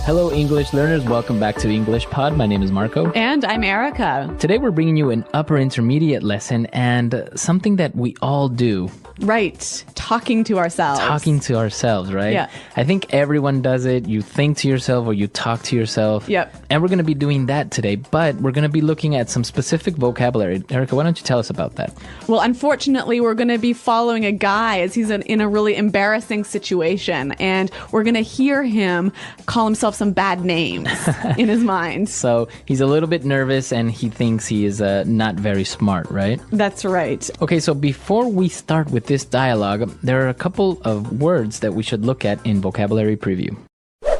Hello, English learners. Welcome back to English Pod. My name is Marco. And I'm Erica. Today we're bringing you an upper intermediate lesson and something that we all do. Right. Talking to ourselves. Talking to ourselves, right? Yeah. I think everyone does it. You think to yourself or you talk to yourself. Yep. And we're going to be doing that today, but we're going to be looking at some specific vocabulary. Erica, why don't you tell us about that? Well, unfortunately, we're going to be following a guy as he's in a really embarrassing situation, and we're going to hear him call himself some bad names in his mind. So he's a little bit nervous and he thinks he is not very smart, right? That's right. Okay, so before we start with this dialogue, there are a couple of words that we should look at in vocabulary preview.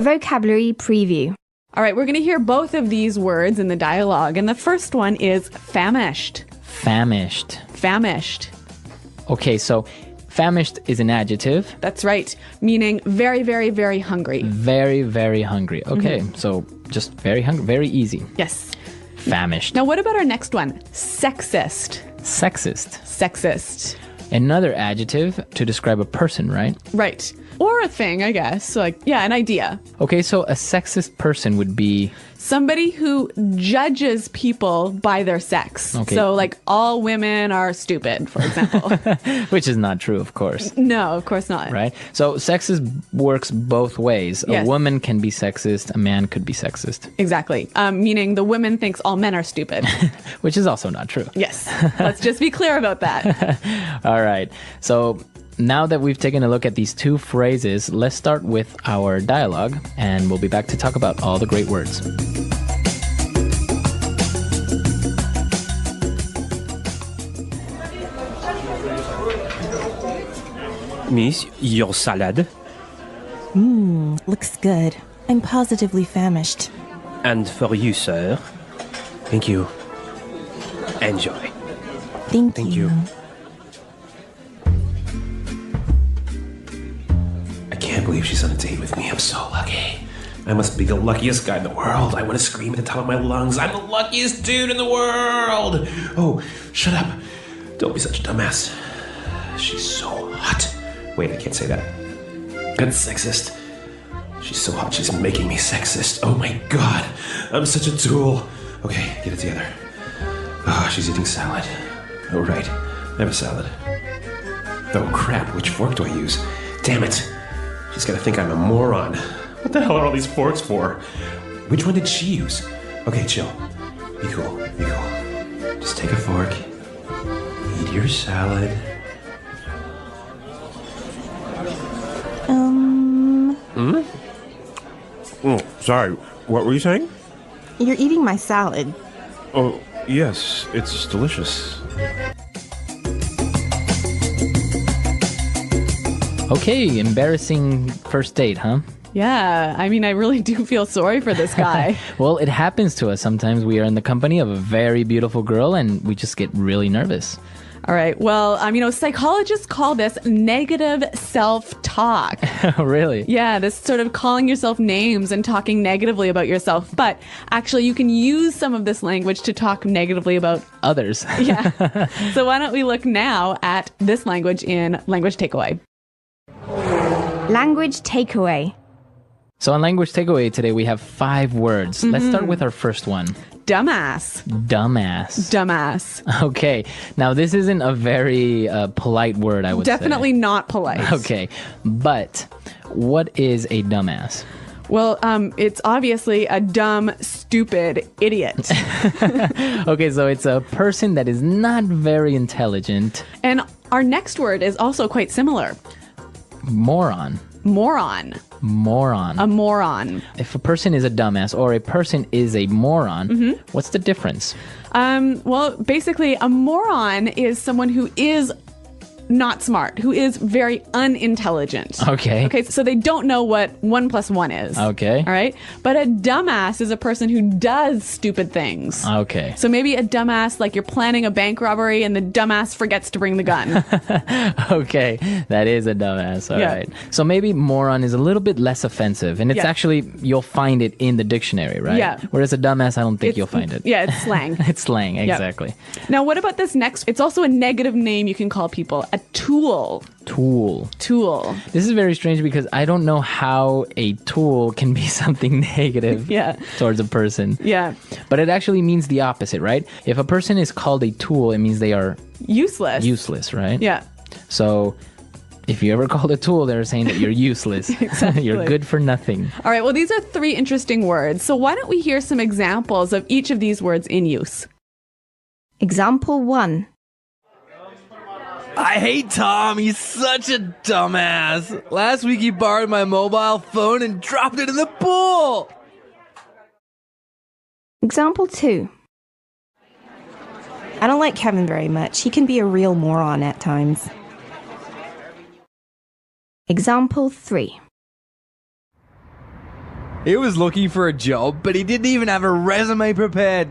Vocabulary preview. All right, we're going to hear both of these words in the dialogue, and the first one is famished. Famished. Famished. Okay, so famished is an adjective. That's right, meaning very, very, very hungry. Very, very hungry. Okay, so just very hungry, very easy. Yes. Famished. Now, what about our next one? Sexist. Sexist. Sexist. Another adjective to describe a person, right? Right. Or a thing, I guess. Like, yeah, an idea. Okay, so a sexist person would be... Somebody who judges people by their sex. Okay. So, like, all women are stupid, for example. Which is not true, of course. No, of course not. Right? So sexist works both ways. Yes. A woman can be sexist, a man could be sexist. Exactly. Meaning the woman thinks all men are stupid. Which is also not true. Yes. Let's just be clear about that. All right. So now that we've taken a look at these two phrases, let's start with our dialogue, and we'll be back to talk about all the great words. Miss, your salad. Looks good. I'm positively famished. And for you, sir. Thank you. Enjoy. Thank you. you. I can't believe she's on a date with me. I'm so lucky. I must be the luckiest guy in the world. I want to scream at the top of my lungs. I'm the luckiest dude in the world. Oh, shut up. Don't be such a dumbass. She's so hot. Wait, I can't say that. That's sexist. She's so hot, she's making me sexist. Oh my god. I'm such a tool. Okay, get it together. Oh, she's eating salad. Oh, right. I have a salad. Oh, crap. Which fork do I use? Damn it. She's gonna think I'm a moron. What the hell are all these forks for? Which one did she use? Okay, chill. Be cool. Be cool. Just take a fork. Eat your salad. Oh, sorry. What were you saying? You're eating my salad. Oh, yes. It's delicious. Okay, embarrassing first date, huh? Yeah, I mean, I really do feel sorry for this guy. Well, it happens to us. Sometimes we are in the company of a very beautiful girl and we just get really nervous. All right. Well, psychologists call this negative self-talk. Oh, really? Yeah, this sort of calling yourself names and talking negatively about yourself. But actually, you can use some of this language to talk negatively about Others. Yeah. So why don't we look now at this language in Language Takeaway. Language takeaway. So on Language Takeaway today, we have 5 words. Let's start with our first one. Dumbass. Dumbass. Dumbass. Okay. Now, this isn't a very polite word, I would say. Definitely not polite. Okay. But what is a dumbass? Well, it's obviously a dumb, stupid idiot. Okay, so it's a person that is not very intelligent. And our next word is also quite similar. Moron. Moron. Moron. A moron. If a person is a dumbass or a person is a moron, what's the difference? Well, basically, a moron is someone who is not smart, who is very unintelligent. Okay. Okay, so they don't know what 1 + 1 is. Okay. All right? But a dumbass is a person who does stupid things. Okay. So maybe a dumbass, like you're planning a bank robbery and the dumbass forgets to bring the gun. Okay, that is a dumbass. All Yeah. right. So maybe moron is a little bit less offensive, and it's Yeah. actually, you'll find it in the dictionary, right? Yeah. Whereas a dumbass, I don't think you'll find it. Yeah, it's slang. It's slang, exactly. Now, what about this next? It's also a negative name you can call people. A tool. Tool. Tool. This is very strange because I don't know how a tool can be something negative Yeah. towards a person. Yeah. But it actually means the opposite, right? If a person is called a tool, it means they are Useless. useless, right? Yeah. So if you ever called a tool, they're saying that you're useless. Exactly. You're good for nothing. All right. Well, these are 3 interesting words. So why don't we hear some examples of each of these words in use? Example 1. I hate Tom. He's such a dumbass. Last week he borrowed my mobile phone and dropped it in the pool. Example 2. I don't like Kevin very much. He can be a real moron at times. Example 3. He was looking for a job, but he didn't even have a resume prepared.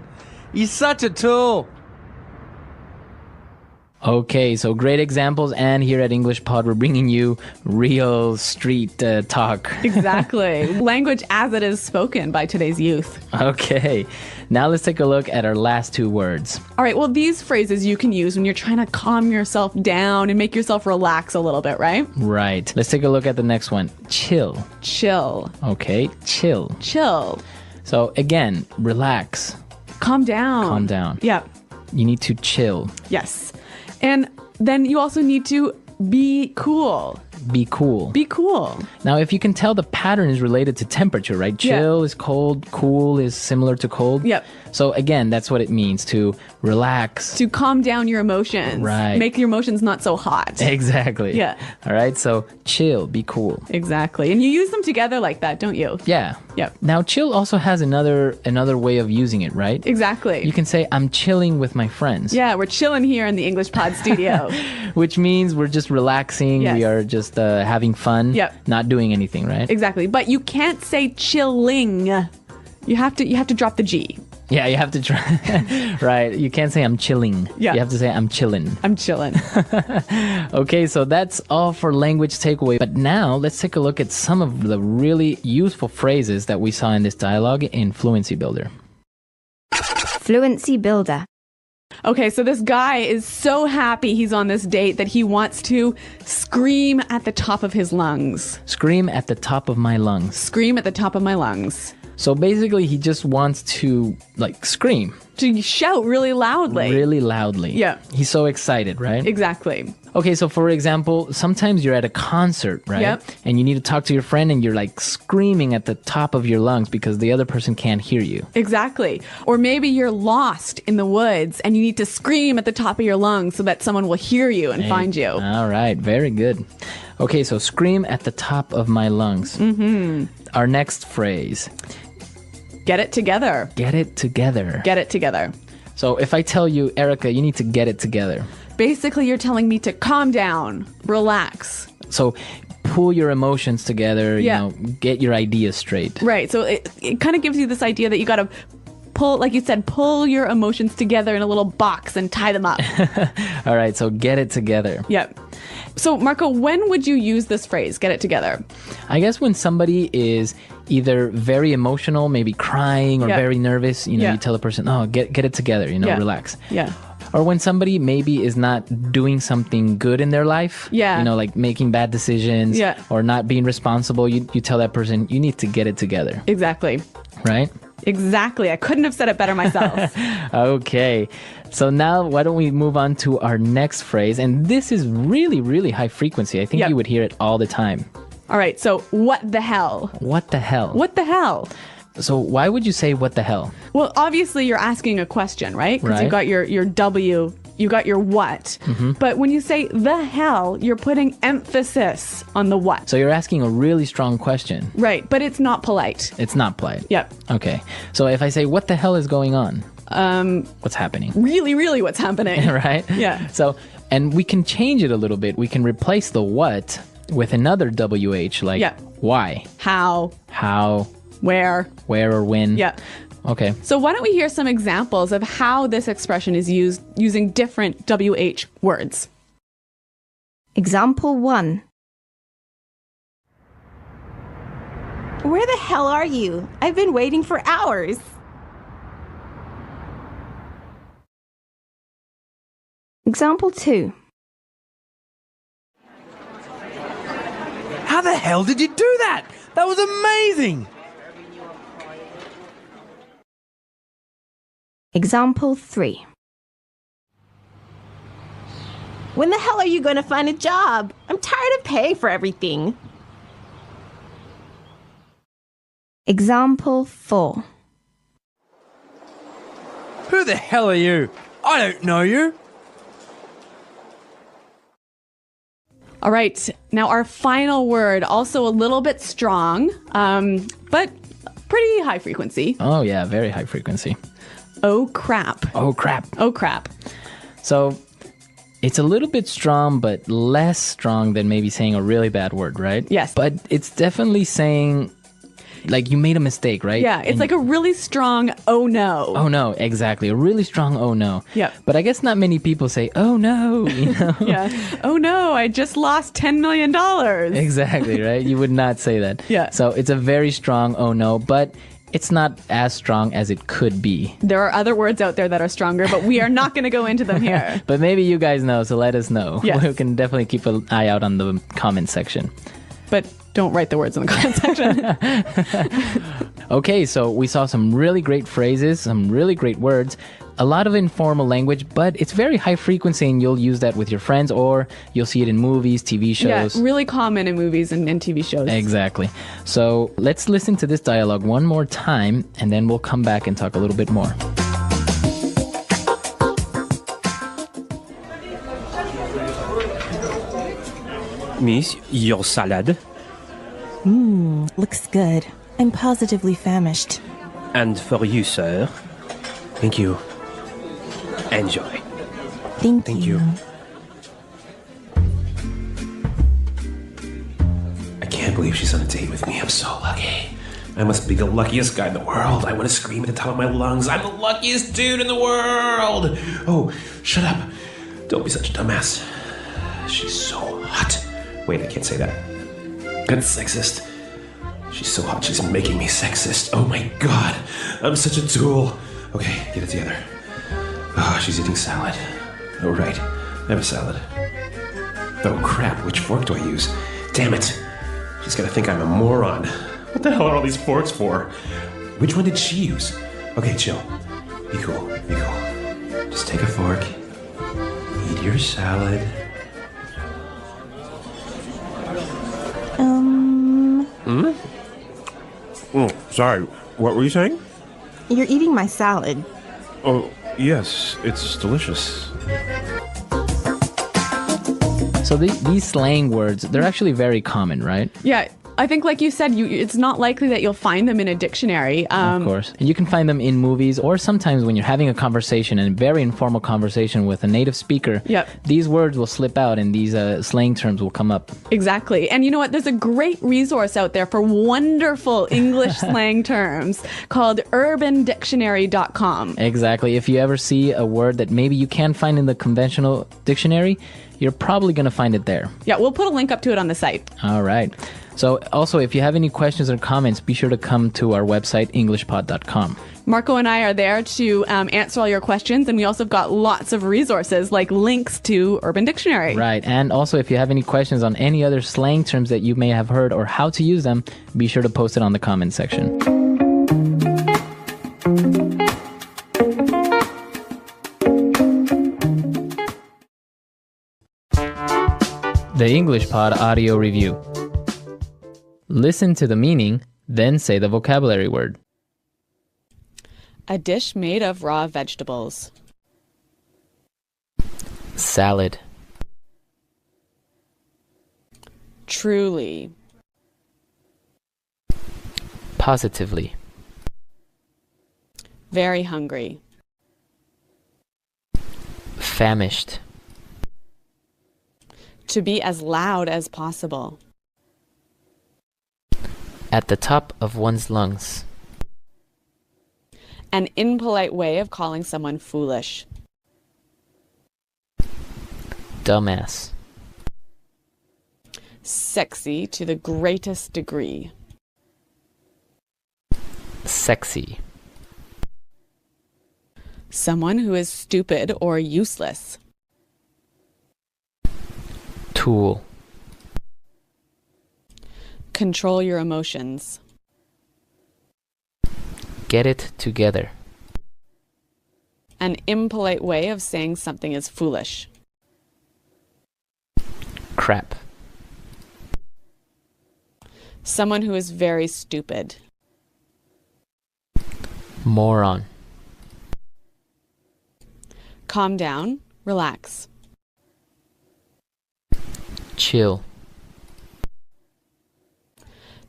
He's such a tool. Okay, so great examples. And here at English Pod, we're bringing you real street talk. Exactly. Language as it is spoken by today's youth. Okay, now let's take a look at our last 2 words. All right. Well, these phrases you can use when you're trying to calm yourself down and make yourself relax a little bit, right? Right. Let's take a look at the next one. Chill. Chill. Okay, chill. Chill. So again, relax. Calm down. Calm down. Yeah. You need to chill. Yes. And then you also need to be cool. Be cool. Be cool. Now, if you can tell, the pattern is related to temperature, right? Chill is cold, cool is similar to cold. Yep. So again, that's what it means, to relax. To calm down your emotions. Right. Make your emotions not so hot. Exactly. Yeah. All right, so chill, be cool. Exactly. And you use them together like that, don't you? Yeah. Yep. Now, chill also has another way of using it, right? Exactly. You can say, I'm chilling with my friends. Yeah, we're chilling here in the English Pod studio. Which means we're just relaxing. Yes. We are just having fun. Yep. Not doing anything, right? Exactly. But you can't say chilling. You have to drop the G. Yeah, you have to try. Right. You can't say I'm chilling. Yeah. You have to say I'm chilling. I'm chilling. Okay, so that's all for language takeaway. But now let's take a look at some of the really useful phrases that we saw in this dialogue in Fluency Builder. Fluency Builder. Okay, so this guy is so happy he's on this date that he wants to scream at the top of his lungs. Scream at the top of my lungs. Scream at the top of my lungs. So basically, he just wants to, scream. To shout really loudly. Really loudly. Yeah. He's so excited, right? Exactly. Okay, so for example, sometimes you're at a concert, right? Yep. And you need to talk to your friend and you're screaming at the top of your lungs because the other person can't hear you. Exactly. Or maybe you're lost in the woods and you need to scream at the top of your lungs so that someone will hear you and find you. All right, very good. Okay, so scream at the top of my lungs. Mm-hmm. Our next phrase. Get it together. Get it together. Get it together. So if I tell you, Erica, you need to get it together. Basically, you're telling me to calm down, relax. So pull your emotions together, Yeah. Get your ideas straight. Right. So it kind of gives you this idea that you got to pull, like you said, pull your emotions together in a little box and tie them up. All right, so get it together. Yep. So, Marco, when would you use this phrase, get it together? I guess when somebody is either very emotional, maybe crying or Yeah. very nervous, Yeah. you tell the person, oh, get it together, Yeah. relax. Yeah. Or when somebody maybe is not doing something good in their life, Yeah. like making bad decisions Yeah. or not being responsible, you tell that person, you need to get it together, Exactly. right? Exactly. I couldn't have said it better myself. Okay, so now why don't we move on to our next phrase? And this is really, really high frequency. I think Yep. you would hear it all the time. All right. So, what the hell? What the hell? What the hell? So why would you say what the hell? Well, obviously, you're asking a question, right? Because you Right. got your W, you got your what. But when you say the hell, you're putting emphasis on the what. So you're asking a really strong question. Right. But it's not polite. It's not polite. Yep. Okay. So if I say, what the hell is going on? What's happening? Really, really what's happening. Right? Yeah. So, and we can change it a little bit. We can replace the what with another WH, like Yeah. why, How, how, where. where, or when. Yeah. Okay. So why don't we hear some examples of how this expression is used using different WH words? Example 1. Where the hell are you? I've been waiting for hours. Example 2. How the hell did you do that? That was amazing! Example 3. When the hell are you going to find a job? I'm tired of paying for everything. Example 4. Who the hell are you? I don't know you. All right. Now, our final word, also a little bit strong, but pretty high frequency. Oh, yeah, very high frequency. Oh, crap. Oh, crap. Oh, crap. So it's a little bit strong, but less strong than maybe saying a really bad word, right? Yes. But it's definitely saying, like, you made a mistake, right? Yeah, it's And like a really strong oh no. oh no, exactly. A really strong oh no. Yep. But I guess not many people say, oh no, you know? Yeah. Oh no, I just lost $10 million. Exactly, right? You would not say that. Yeah. So it's a very strong oh no, but it's not as strong as it could be. There are other words out there that are stronger, but we are not going to go into them here. But maybe you guys know, so let us know. Yes. We can definitely keep an eye out on the comment section. But don't write the words in the comment section. Okay, so we saw some really great phrases, some really great words, a lot of informal language, but it's very high frequency and you'll use that with your friends or you'll see it in movies, TV shows. Yeah, really common in movies and TV shows. Exactly. So let's listen to this dialogue one more time and then we'll come back and talk a little bit more. Miss, your salad. Looks good. I'm positively famished. And for you, sir. Thank you. Enjoy. Thank you. I can't believe she's on a date with me. I'm so lucky. I must be the luckiest guy in the world. I want to scream at the top of my lungs. I'm the luckiest dude in the world. Oh, shut up. Don't be such a dumbass. She's so hot. Wait, I can't say that. That's sexist. She's so hot, she's making me sexist. Oh my god. I'm such a tool. Okay, get it together. Oh, she's eating salad. Oh, right. I have a salad. Oh, crap. Which fork do I use? Damn it. She's gonna think I'm a moron. What the hell are all these forks for? Which one did she use? Okay, chill. Be cool. Be cool. Just take a fork. Eat your salad. Oh, sorry. What were you saying? You're eating my salad. Oh, yes. It's delicious. So these slang words, they're actually very common, right? Yeah, I think like you said, it's not likely that you'll find them in a dictionary. Of course. And you can find them in movies or sometimes when you're having a conversation, a very informal conversation with a native speaker. Yep. These words will slip out and these slang terms will come up. Exactly. And you know what? There's a great resource out there for wonderful English slang terms called urbandictionary.com. Exactly. If you ever see a word that maybe you can't find in the conventional dictionary, you're probably going to find it there. Yeah, we'll put a link up to it on the site. All right. So also, if you have any questions or comments, be sure to come to our website, englishpod.com. Marco and I are there to answer all your questions, and we also have got lots of resources like links to Urban Dictionary. Right. And also, if you have any questions on any other slang terms that you may have heard or how to use them, be sure to post it on the comment section. The English Pod Audio Review. Listen to the meaning, then say the vocabulary word. A dish made of raw vegetables. Salad. Truly. Positively. Very hungry. Famished. To be as loud as possible. At the top of one's lungs. An impolite way of calling someone foolish. Dumbass. Sexy to the greatest degree. Sexy. Someone who is stupid or useless. Tool. Control your emotions. Get it together. An impolite way of saying something is foolish. Crap. Someone who is very stupid. Moron. Calm down, relax. Chill.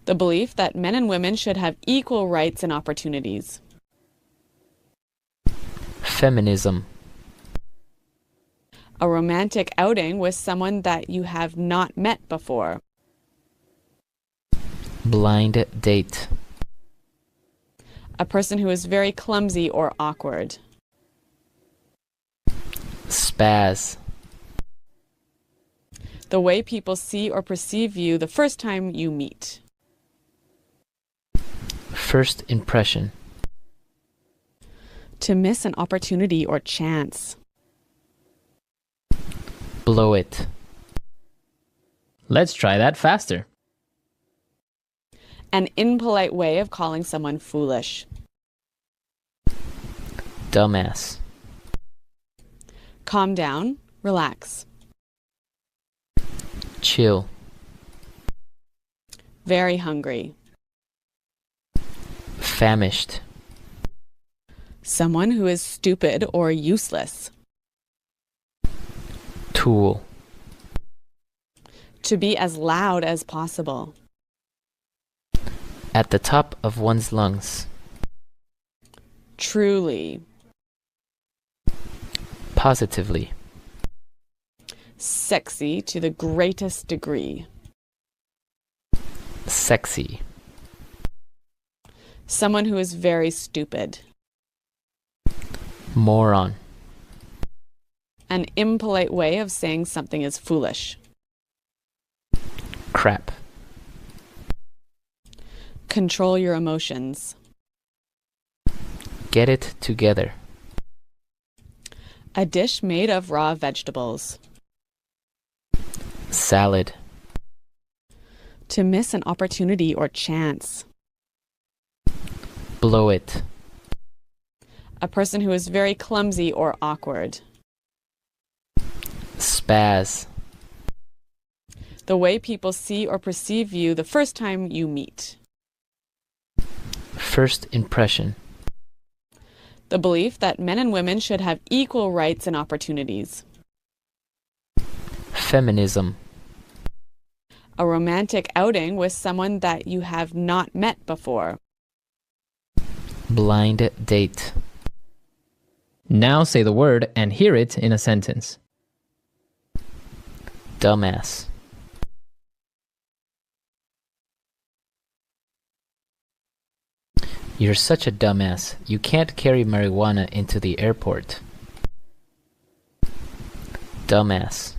The belief that men and women should have equal rights and opportunities. Feminism. A romantic outing with someone that you have not met before. Blind date. A person who is very clumsy or awkward. Spaz. The way people see or perceive you the first time you meet. First impression. To miss an opportunity or chance. Blow it. Let's try that faster. An impolite way of calling someone foolish. Dumbass. Calm down, relax. Chill. Very hungry. Famished. Someone who is stupid or useless. Tool. To be as loud as possible. At the top of one's lungs. Truly. Positively. Sexy to the greatest degree. Sexy. Someone who is very stupid. Moron. An impolite way of saying something is foolish. Crap. Control your emotions. Get it together. A dish made of raw vegetables. Salad. To miss an opportunity or chance. Blow it. A person who is very clumsy or awkward. Spaz. The way people see or perceive you the first time you meet. First impression. The belief that men and women should have equal rights and opportunities. Feminism. A romantic outing with someone that you have not met before. Blind date. Now say the word and hear it in a sentence. Dumbass. You're such a dumbass. You can't carry marijuana into the airport. Dumbass.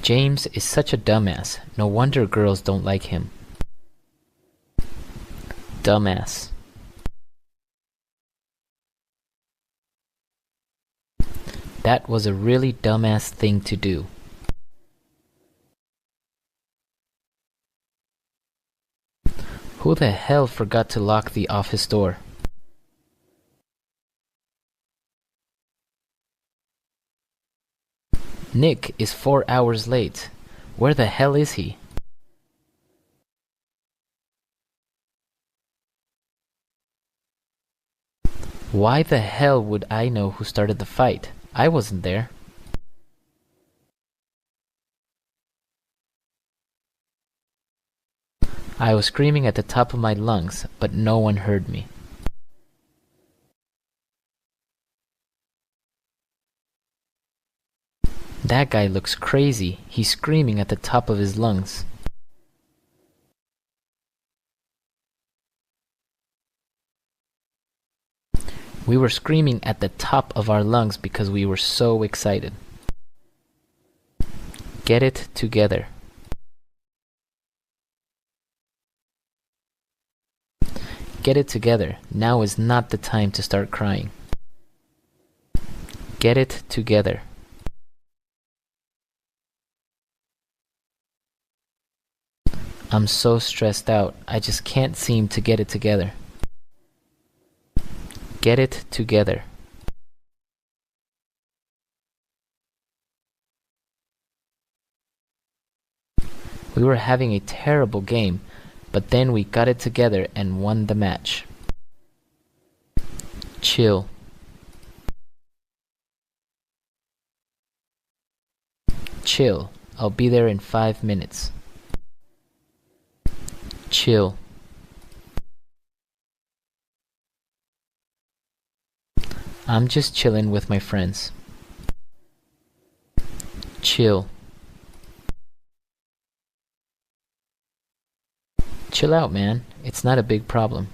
James is such a dumbass. No wonder girls don't like him. Dumbass. That was a really dumbass thing to do. Who the hell forgot to lock the office door? Nick is 4 hours late. Where the hell is he? Why the hell would I know who started the fight? I wasn't there. I was screaming at the top of my lungs, but no one heard me. That guy looks crazy. He's screaming at the top of his lungs. We were screaming at the top of our lungs because we were so excited. Get it together. Get it together. Now is not the time to start crying. Get it together. I'm so stressed out. I just can't seem to get it together. Get it together. We were having a terrible game, but then we got it together and won the match. Chill. Chill. I'll be there in 5 minutes. Chill. I'm just chilling with my friends. Chill. Chill out, man. It's not a big problem.